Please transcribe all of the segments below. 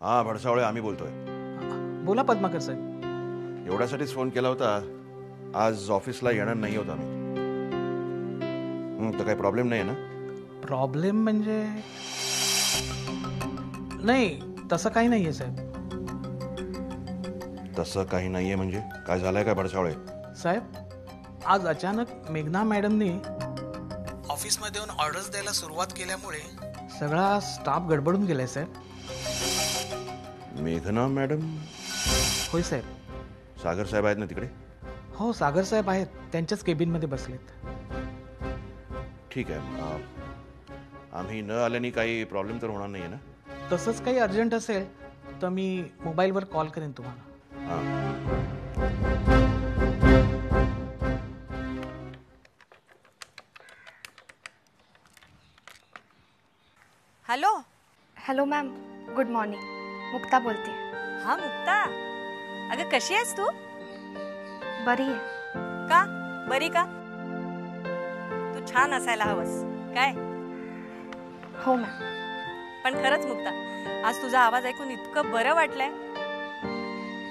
हा भडसावळे आम्ही बोलतोय. बोला पद्माकर साहेब. एवढ्यासाठीच फोन केला होता. आज ऑफिसला येणार नाही होता मी. तर काही प्रॉब्लेम नाही आहे ना? प्रॉब्लेम म्हणजे नाही, तसं काही नाही आहे साहेब. तसं काही नाहीये म्हणजे काय झालंय का भडसावळे? साहेब, आज अचानक मेघना मॅडमनी ऑफिसमध्ये येऊन ऑर्डर्स द्यायला सुरुवात केल्यामुळे सगळा स्टाफ गडबडून गेलाय साहेब. मेघना मॅडम? होय साहेब. सागर साहेब आहेत ना तिकडे? हो, सागर साहेब आहेत, त्यांच्याच केबिनमध्ये बसलेत. ठीक आहे. आम्ही न आल्याने काही प्रॉब्लेम तर होणार नाही आहे ना? तसंच काही अर्जंट असेल तर मी मोबाईलवर कॉल करेन तुम्हाला. Hello. Hello ma'am, good morning. Mukta बोलते. हा मुक्ता, अगं कशी आहेस तू? बरी आहे. का बरी का? तू छान असायला हवंस काय? हो मॅम. पण खरंच मुक्ता, आज तुझा आवाज ऐकून इतकं बरं वाटलंय.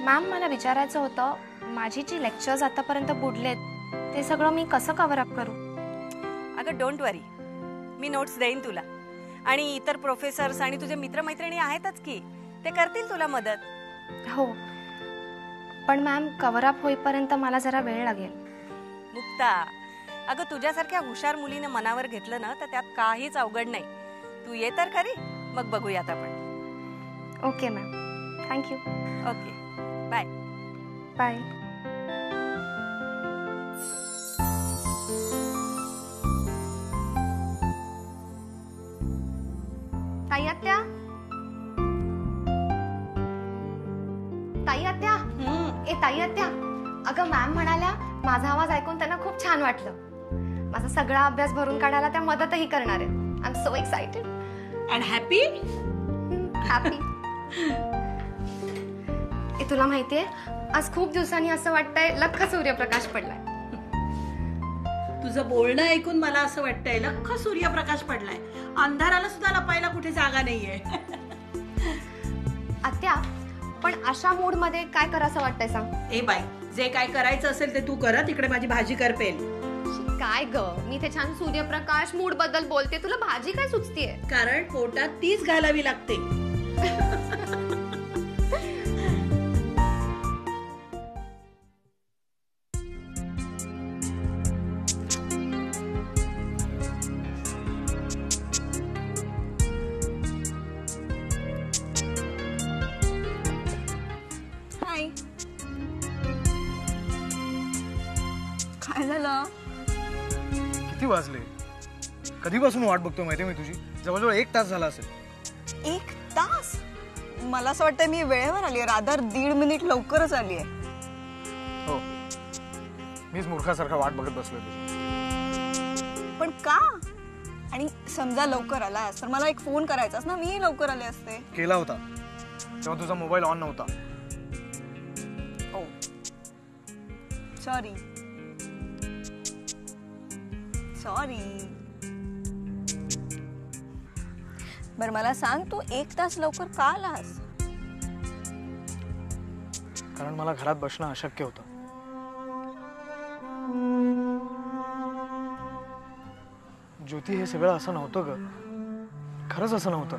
मॅम, मला विचारायचं होतं, माझी जी लेक्चर्स आतापर्यंत बुडलेत ते सगळं मी कसं कव्हर अप करू? अगं डोंट वरी, मी नोट्स देईन तुला. आणि इतर प्रोफेसर्स आणि तुझे मित्रमैत्रिणी आहेतच की, ते करतील तुला मदत. हो, पण मॅम कव्हर अप होईपर्यंत मला जरा वेळ लागेल. मुक्ता, अगं तुझ्यासारख्या हुशार मुलीने मनावर घेतलं ना तर त्यात काहीच अवघड नाही. तू ये तर खरी, मग बघूयात आपण. Okay ma'am, thank you. Okay, bye. Bye. ताई आत्या, ताई आत्या, ए ताई आत्या, अगं मॅम म्हणाल्या माझा आवाज ऐकून त्यांना खूप छान वाटलं. माझा सगळा अभ्यास भरून काढायला त्या मदतही करणार आहे. I am so excited and happy. Happy. ए तुला माहितीये, आज खूप दिवसांनी असं वाटतंय लख्ख सूर्यप्रकाश पडलाय. तुझं बोलणं ऐकून मला असं वाटतंय लख्ख सूर्यप्रकाश पडलाय. अंधाराला सुद्धा लपायला कुठे जागा नाहीये. आत्या, पण अशा मूड मध्ये काय करायचं वाटतंय सांग? ए बाई, जे काय करायचं असेल ते तू कर. तिकडे माझी भाजी करपेल. काय ग, मी ते छान सूर्यप्रकाश मूड बद्दल बोलते, तुला भाजी काय सुचतीये? कारण पोटात तीच घालावी लागते. काय झालं? किती वाजले? कधीपासून वाट बघतोय माहिती मी तुझी. जवळजवळ 1 तास झाला असेल. 1 तास? मला असं वाटतं मी वेळेवर आली आहे. रादर 1.5 मिनिट लवकरच आली आहे. हो, मीच मूर्खासारखा वाट बघत बसलोय तुझी. पण का? आणि समजा लवकर आलास तर मला एक फोन करायचास ना, मी लवकर आले असते. केला होता तेव्हा तुझा मोबाईल ऑन नव्हता. ओ सॉरी. बर मला सांग, तू 1 तास लवकर का आलास? कारण मला घरात बसणं अशक्य होतं. ज्योती, हे सगळं असं नव्हतं ग. खरंच असं नव्हतं.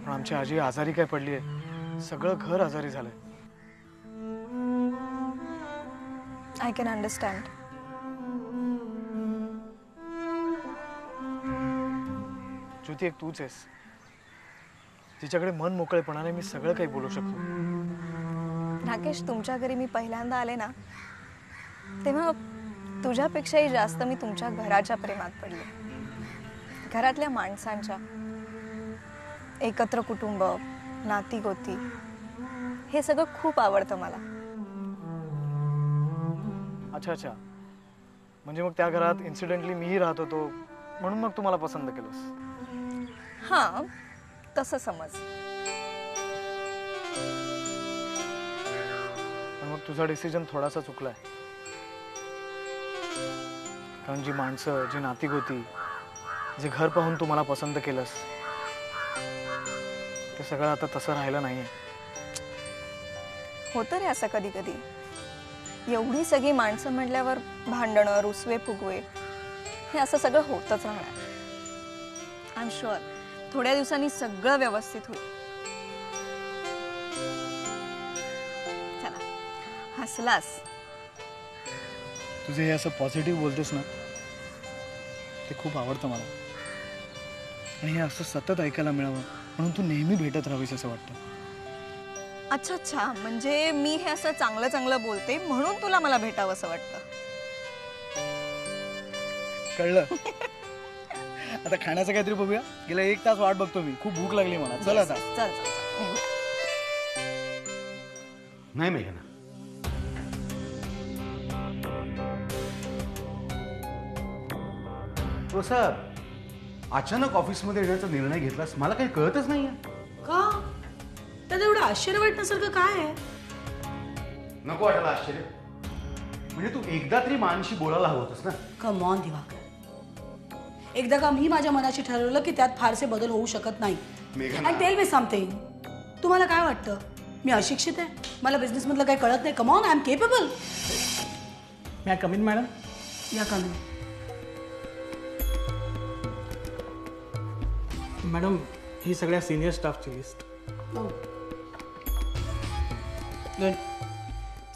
पण आमची आजी आजारी काय पडलीये, सगळं घर आजारी झालंय. I can understand. ज्योती, एक तूच आहेस तिच्याकडे मन मोकळेपणाने मी सगळं काही बोलू शकतो. राकेश, तुमच्या घरी मी पहिल्यांदा आले ना, तेव्हा तुझ्यापेक्षाही जास्त मी तुमच्या घराच्या प्रेमात पडले. घरातल्या माणसांच्या, एकत्र कुटुंब, नाती गोती, हे सगळं खूप आवडतं मला. अच्छा अच्छा, म्हणजे मग त्या घरात इन्सिडेंटली मीही राहत होतो म्हणून मग तुम्हाला पसंत केलंस? हा, तसं समज. मग तुझा डिसिजन थोडासा चुकलाय. कारण जी माणसं, जी नाती गोती, जे घर पाहून तू मला पसंत केलंस ते सगळं आता तसं राहिलं नाहीये. होतं रे असं कधी कधी. एवढी सगळी माणसं म्हटल्यावर भांडणं, रुसवे फुगवे हे असं सगळं होतच राहणार. आय एम शुअर थोड्या दिवसांनी सगळं व्यवस्थित होईल. चला, हसलास. तुझे हे असं पॉझिटिव्ह बोलतेस ना ते खूप आवडतं मला. आणि हे असं सतत ऐकायला मिळावं म्हणून तू नेहमी भेटत राहावीस असं वाटतं. अच्छा अच्छा, म्हणजे मी हे असं चांगलं चांगलं बोलते म्हणून तुला मला भेटावं असं वाटतं. कळलं. आता खाण्याचं काहीतरी बघूया. गेला 1 तास वाट बघतो मी. खूप भूक लागली मला. चल आता. चल चल चल. नाही मेघना, तो सर अचानक ऑफिसमध्ये येण्याचा निर्णय घेतलास मला काही कळतच नाहीये. का त्यात एवढं आश्चर्य वाटण्यासारखं काय आहे? नको वाटायला आश्चर्य. म्हणजे तू एकदा तरी मानशी बोलायला हवं होतंस ना. कम ऑन दिवाकर, एकदा का मी माझ्या मनाशी ठरवलं की त्यात फारसे बदल होऊ शकत नाही. मेघना. आणि टेल मी समथिंग, तुम्हाला काय वाटतं मी अशिक्षित आहे? मला बिझनेस मधलं काही कळत नाही? Come on, I am capable. मॅ कम इन मॅडम? या का मॅडम ही सगळ्या सिनियर स्टाफची लिस्ट. गुड.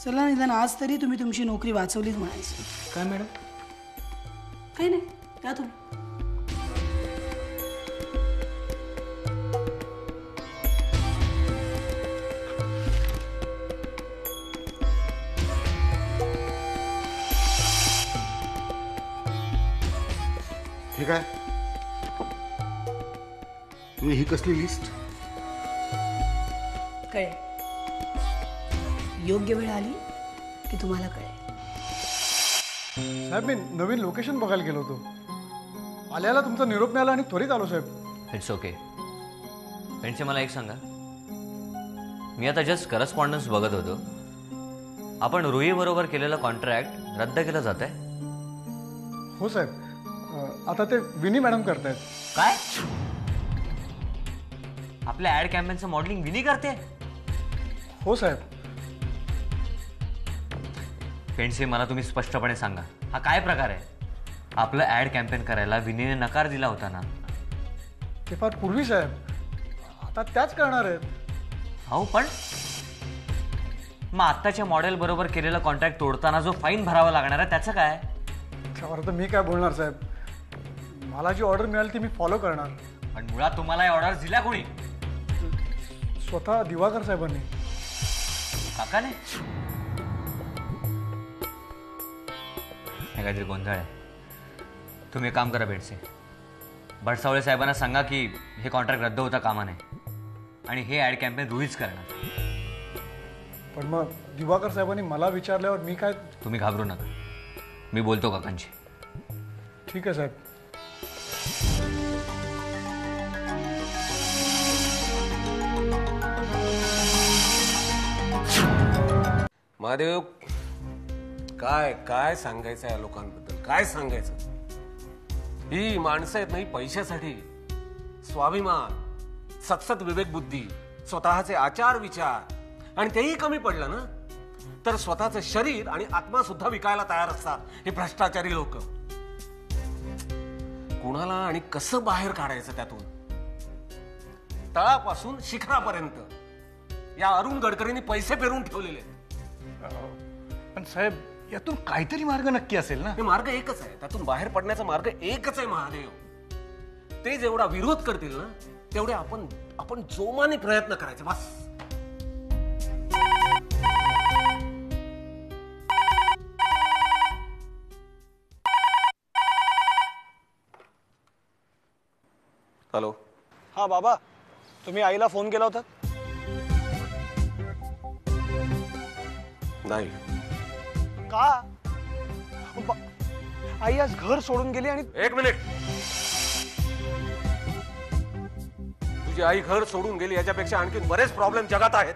चला निदान आज तरी तुम्ही तुमची नोकरी वाचवलीच म्हणायची. काय मॅडम? काही नाही, या तुम्ही. हे काय? ही कसली लिस्ट? कळेल, योग्य वेळ आली की तुम्हाला कळेल. साहेब मी नवीन लोकेशन बघायला गेलो होतो. आल्याला तुमचा निरोप मिळाला आणि त्वरित आलो साहेब. It's okay. फ्रेंडचे मला एक सांगा, मी आता जस्ट करस्पॉन्डन्स बघत होतो. आपण रुई बरोबर केलेलं कॉन्ट्रॅक्ट रद्द केलं जात आहे. हो साहेब, आता ते विनी मॅडम करतायत. काय? आपल्या ऍड कॅम्पेनचं मॉडेलिंग विनी करते? हो साहेब. फ्रेंड्स, मला तुम्ही स्पष्टपणे सांगा, हा काय प्रकार आहे? आपलं ऍड कॅम्पेन करायला विनीने नकार दिला होता ना? ते फार पूर्वी साहेब, आता त्याच करणार आहेत. हो, पण मग आत्ताच्या मॉडेल बरोबर केलेलं कॉन्ट्रॅक्ट तोडताना जो फाईन भरावा लागणार आहे त्याचं काय? त्यावर तर मी काय बोलणार साहेब. मला जी ऑर्डर मिळाली ती मी फॉलो करणार. पण मुळात तुम्हाला या ऑर्डर दिल्या कोणी? स्वतः दिवाकर साहेबांनी. काकाने? हे काहीतरी गोंधळ आहे. तुम्ही एक काम करा भेटसे, भटसावळे साहेबांना सांगा की हे कॉन्ट्रॅक्ट रद्द होता कामा नये आणि हे ऍड कॅम्पेन रुईच करणार. पण मग दिवाकर साहेबांनी मला विचारल्यावर मी काय? तुम्ही घाबरू नका, मी बोलतो काकांशी. ठीक आहे साहेब. महादेव, काय काय सांगायचं या लोकांबद्दल? काय सांगायचं? ही माणसं आहेत नाही पैशासाठी स्वाभिमान, सतसत विवेक बुद्धी, स्वतःचे आचार विचार, आणि तेही कमी पडलं ना तर स्वतःचं शरीर आणि आत्मा सुद्धा विकायला तयार असतात हे भ्रष्टाचारी लोक. कुणाला आणि कसं बाहेर काढायचं त्यातून? तळापासून शिखरापर्यंत या अरुण गडकरींनी पैसे पेरून ठेवलेले. पण साहेब यातून काहीतरी मार्ग नक्की असेल ना? हे मार्ग एकच आहे, त्यातून बाहेर पडण्याचा मार्ग एकच आहे महादेव. ते जेवढा विरोध करतील ना तेवढे आपण जोमाने प्रयत्न करायचे बस. हॅलो. हा बाबा, तुम्ही आईला फोन केला होता? नाही. का? आई आज घर सोडून गेली आणि... एक मिनिट. तुझी आई घर सोडून गेली याच्यापेक्षा आणखी बरेच प्रॉब्लेम जगात आहेत.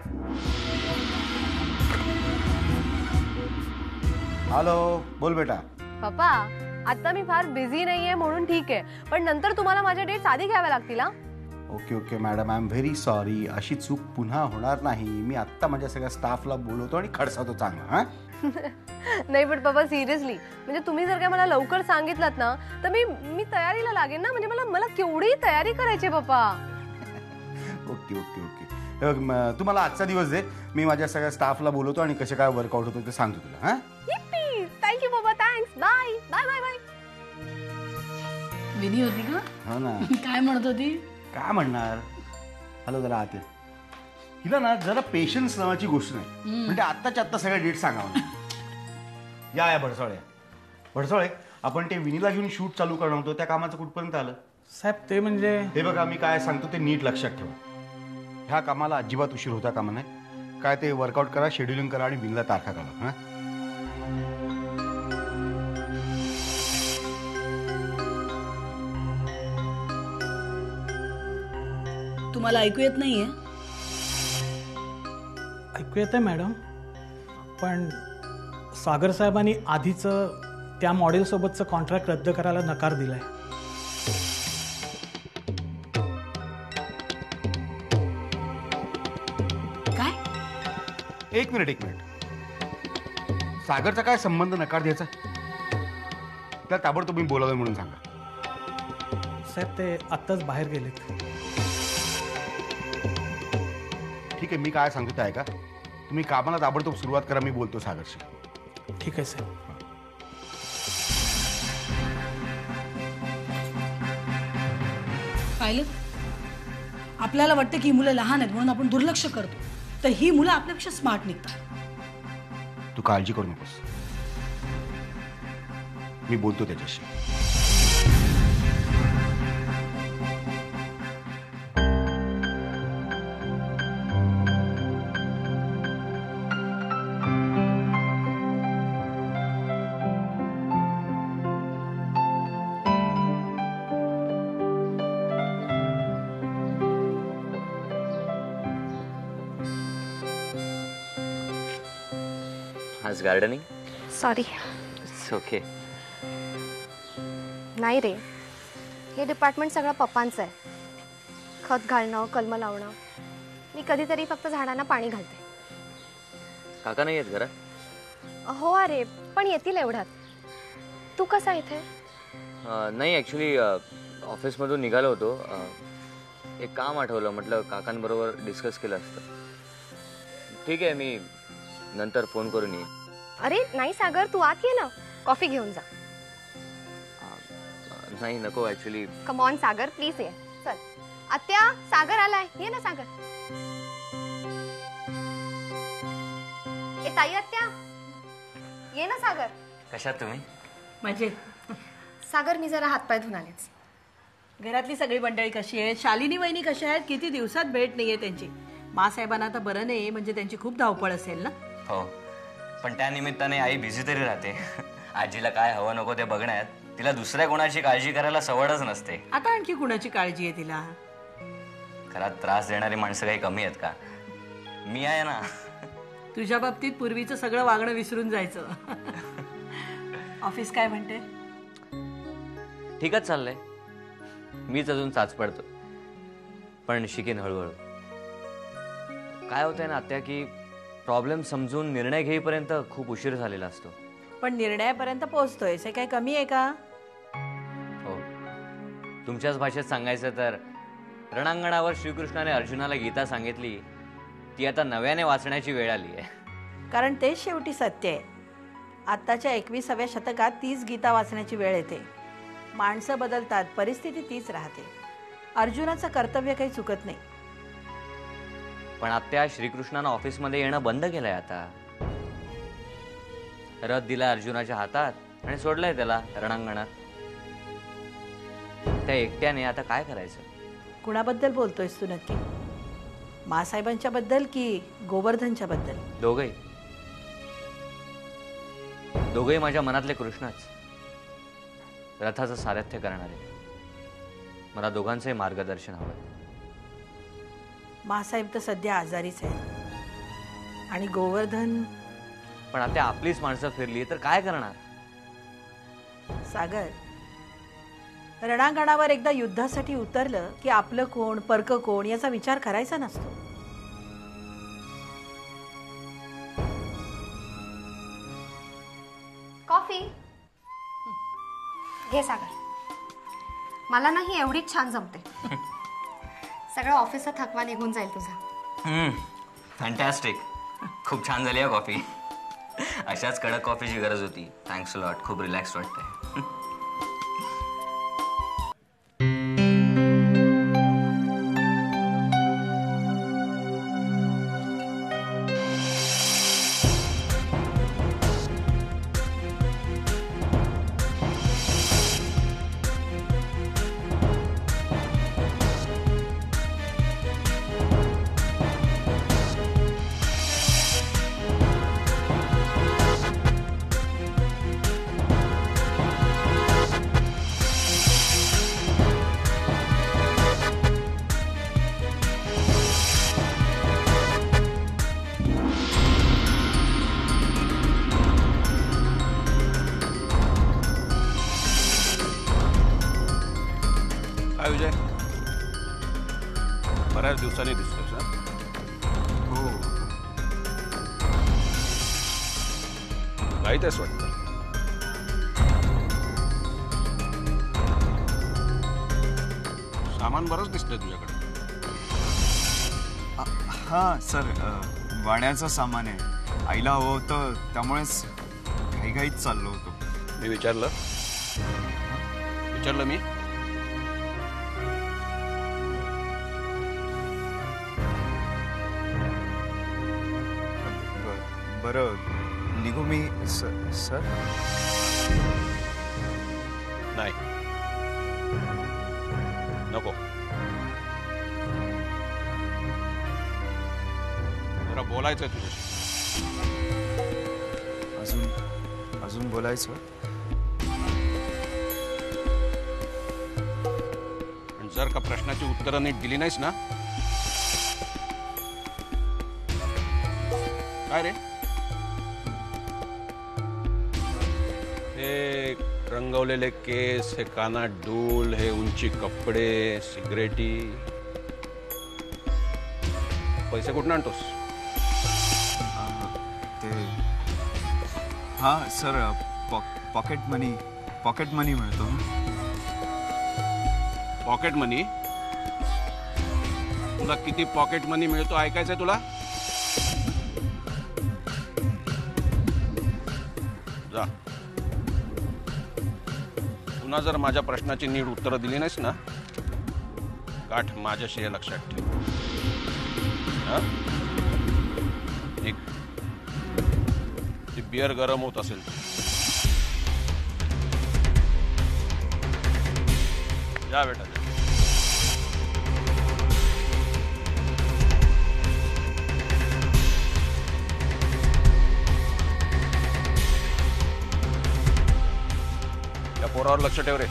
हॅलो, बोल बेटा. पप्पा आता मी फार बिझी नाहीये म्हणून ठीक आहे, पण नंतर तुम्हाला माझ्या डेट्स आधी घ्याव्या लागतील हा. Okay okay madam, I am very sorry. अशी चूक पुन्हा होणार नाही. मी आत्ता माझ्या सगळ्या स्टाफला बोलवतो आणि खडसावतो चांगला. हां नाही पण बाबा सिरियसली, म्हणजे तुम्ही जर काय मला लवकर सांगितलं ना तर मी तयारीला लागेन ना. म्हणजे मला केवढी तयारी करायची बाबा. Okay okay okay. तुम्हाला आजचा दिवस दे, मी माझ्या सगळ्या स्टाफला बोलवतो आणि कसं काय वर्कआउट होतं ते सांगतो तुला. हां थँक्यू बाबा, thanks. Bye bye bye bye. Vini होती का? हो ना. काय म्हणत होती? काय म्हणणार. हॅलो जरा आत ये. हिला ना जरा पेशन्स नावाची गोष्ट नाही. म्हणजे आत्ताच्या आत्ता सगळ्या डेट सांगावं. या भडसावळे. भडसावळे, आपण ते विनीला घेऊन शूट चालू करणार होतो, त्या कामाचं कुठपर्यंत आलं? साहेब ते म्हणजे हे बघा, मी काय सांगतो ते नीट लक्षात ठेवा. ह्या कामाला अजिबात उशीर होता कामा नाही. काय ते वर्कआउट करा, शेड्युलिंग करा आणि विनीला तारखा काढा. हां तुम्हाला ऐकू येत नाहीये? ऐकू येतंय मॅडम, पण सागर साहेबांनी आधीचं त्या मॉडेलसोबतचं कॉन्ट्रॅक्ट रद्द करायला नकार दिलाय. काय? एक मिनिट. सागरचा काय संबंध नकार द्यायचा? त्याला ताबडतोब मी बोलावं म्हणून सांगा. साहेब ते आत्ताच बाहेर गेलेत. ठीक आहे, मी काय सांगतो ते ऐका. तुम्ही कामाला ताबडतोब सुरुवात करा, मी बोलतो सागरशी. ठीक आहे साहेब. पाहिलं, आपल्याला वाटतं की ही मुलं लहान आहेत म्हणून आपण दुर्लक्ष करतो, तर ही मुलं आपल्यापेक्षा स्मार्ट निघतात. तू काळजी करू नकोस, मी बोलतो त्याच्याशी. आज गार्डनिंग? सॉरी. It's okay. नाही रे, हे डिपार्टमेंट सगळं पप्पांचं आहे. खत घालणं, कलम लावणं. मी कधीतरी फक्त झाडांना पाणी घालते. काका नाही आहेत घरात? हो अरे, पण येतील एवढ्यात. तू कसा इथे? नाही, ॲक्च्युली ऑफिसमधून निघालो होतो. एक काम आठवलं, म्हटलं काकांबरोबर डिस्कस केलं असतं. ठीक आहे, मी नंतर फोन करून येईन. अरे नाही सागर, तू आत ये ना, कॉफी घेऊन जा. नाही नको, actually. Come on Sagar, please ये. चल. आत्या, सागर आलाय. ये ना सागर. ए ताई आत्या, ये ना सागर. कशात तुम्ही? मजेत. सागर, मी जरा हातपाय धुवून आलेच. घरातली सगळी मंडळी कशी आहेत? शालिनी वहिनी कशा आहेत? किती दिवसात भेट नाहीये त्यांची. मासाहेबांना आता बरं नाही म्हणजे त्यांची खूप धावपळ असेल ना? हो, पण त्या निमित्ताने आई बिझी तरी राहते. आजीला काय हवं नको ते बघण्यात तिला दुसऱ्या कोणाची काळजी करायला सवडच नसते. आता आणखी कुणाची काळजी आहे तिला? घरात त्रास देणारी माणसं काही कमी आहेत का? मी आहे ना. तुझ्या बाबतीत पूर्वीचं सगळं वागणं विसरून जायचं. ऑफिस काय म्हणते? ठीकच चाललंय. मीच अजून चाच पडतो, पण शिकेन हळूहळू. काय होतंय ना आत्या, की प्रॉब्लेम समजून निर्णय घेईपर्यंत खूप उशीर झालेला असतो. पण निर्णयापर्यंत पोहोचतोय हे काही कमी आहे का? हो, तुमच्याच भाषेत सांगायचं तर रणांगणावर श्रीकृष्णाने अर्जुनाला गीता सांगितली, ती आता नव्याने वाचण्याची वेळ आली आहे. कारण तेच शेवटी सत्य आहे. आत्ताच्या 21व्या शतकात तीच गीता वाचण्याची वेळ येते. माणसं बदलतात, परिस्थिती तीच राहते. अर्जुनाचं कर्तव्य काही चुकत नाही. पण आत्या, श्रीकृष्णानं ऑफिसमध्ये येणं बंद केलंय आता. रथ दिला अर्जुनाच्या हातात आणि सोडलंय त्याला रणांगणात. त्या एकट्याने आता काय करायचं? कुणाबद्दल बोलतोयस तू नक्की? मासाहेबांच्या बद्दल की गोवर्धनच्या बद्दल? दोघंही माझ्या मनातले कृष्णच, रथाचं सारथ्य करणारे. मला दोघांचंही मार्गदर्शन हवं. मासाहेब तर सध्या आजारीच आहे आणि गोवर्धन. पण आता आपलीच माणसं फिरली तर काय करणार? सागर, रणांगणावर एकदा युद्धासाठी उतरलं की आपलं कोण परक कोण याचा विचार करायचा नसतो. कॉफी घे सागर. मला नाही एवढीच छान जमते. सगळं ऑफिसचा थकवा निघून जाईल तुझा. फॅन्टॅस्टिक. खूप छान झाली आहे कॉफी. अशाच कडक कॉफीची गरज होती. Thanks a lot. खूप रिलॅक्स वाटतंय. काय विजय, बऱ्याच दिवसांनी दिसतोस ना? हो. काही तेच वाटतं. सामान बरंच दिसतंय तुझ्याकडे. हां सर, वाण्याचं सामान आहे. आईला हवं होतं त्यामुळेच घाईघाईत चाललो होतो. मी विचारलं मी बरं निघू मी सर? नाही, नको. जरा बोलायचंय तुझ्याशी. अजून बोलायचं? जर का प्रश्नाची उत्तरं नीट दिली नाहीस ना, काय रे, हे रंगवलेले केस, हे कानात डूल, हे उंची कपडे, सिगरेटी, पैसे कुठून आणतोस? ते हां सर, पॉकेट मनी मिळतो. पॉकेट मनी? तुला किती पॉकेट मनी मिळतो ऐकायचंय तुला? जा. पुन्हा जर माझ्या प्रश्नाची नीट उत्तरं दिली नाहीस ना, गाठ माझ्याशी, हे लक्षात ठेव. एक ती बियर गरम होत असेल. जा बेटा. या पोरावर लक्ष ठेव रे.